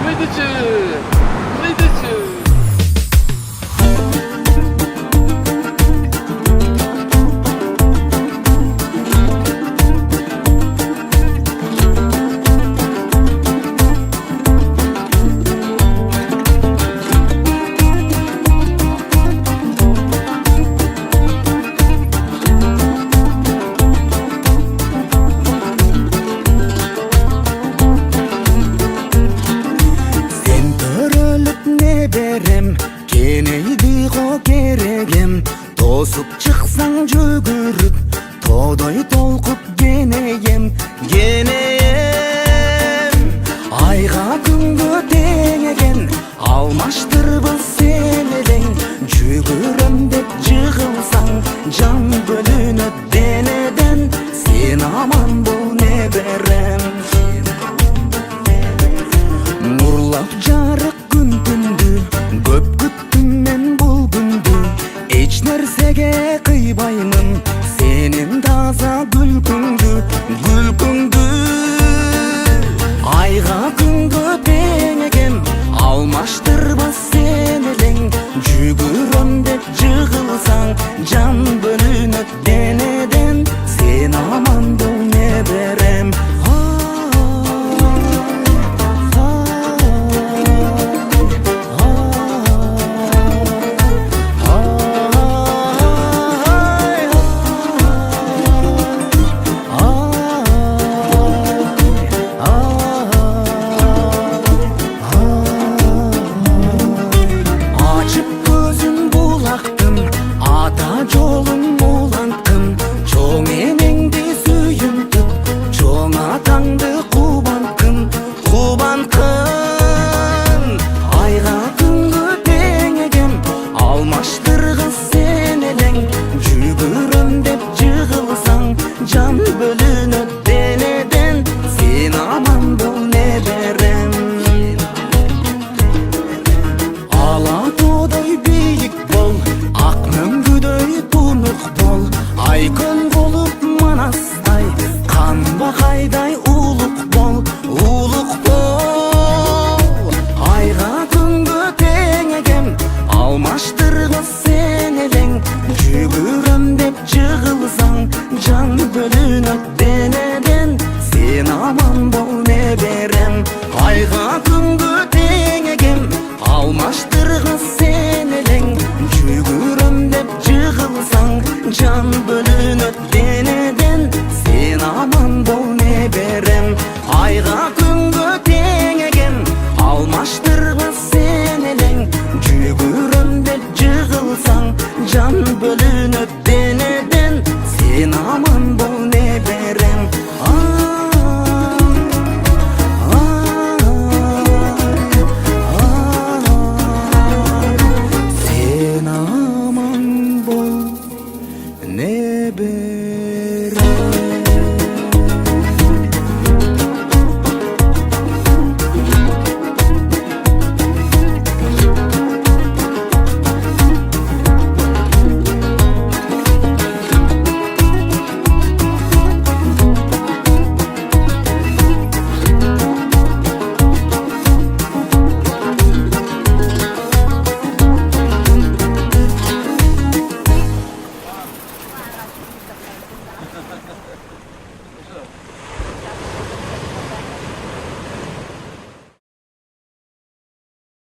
Выдачу! Keneydi go kerегем, тосуп чыксаң жөгүрүп, тодой толкуп генейем, айга күнгө тең экен, алмаштырбыз сен элең, жүгүрөм деп жыгылсаң, жан бөлүнөт денеден, сен аман бол неберем. Нурлап жарык күн түндү, көп күттүм мен бул күндү, эч нерсеге кыйбаймын сенин таза күлкүңдү. Айга күнгө тең экен, алмаштырбас сен элең, жүгүрөм деп жыгылсаң, жан бөлүнөт денеден, сен аман бол неберем. Жолун уланттым, чоң энеңди сүйүнтүп, чоң атаңды кубанткын. Айга күнгө тең экен, алмаштыргыс сен элең, жүгүрөм деп жыгылсаң, жан бөлүнөт денеден, сен аман бол неберем. Ала тоодой бийик бол, ак мөңгүдөй тунук бол, айкөн болуп манастай, канба кайдай улук бол. Айга күнгө тең экен, алмаштыргыс сен элең, жүгүрөм деп жыгылсаң, жан бөлүнөт денеден, сен аман бол неберем. Айга күнгө тең экен, алмаштыргыс сен элең, жүгүрөм деп жыгылсаң, жан бөлүнөт денеден, сен аман бол неберем. Айга күнгө тең экен, алмаштыргыс сен элең, жүгүрөм деп жыгылсаң, жан бөлүнөт денеден, сен аман бол неберем.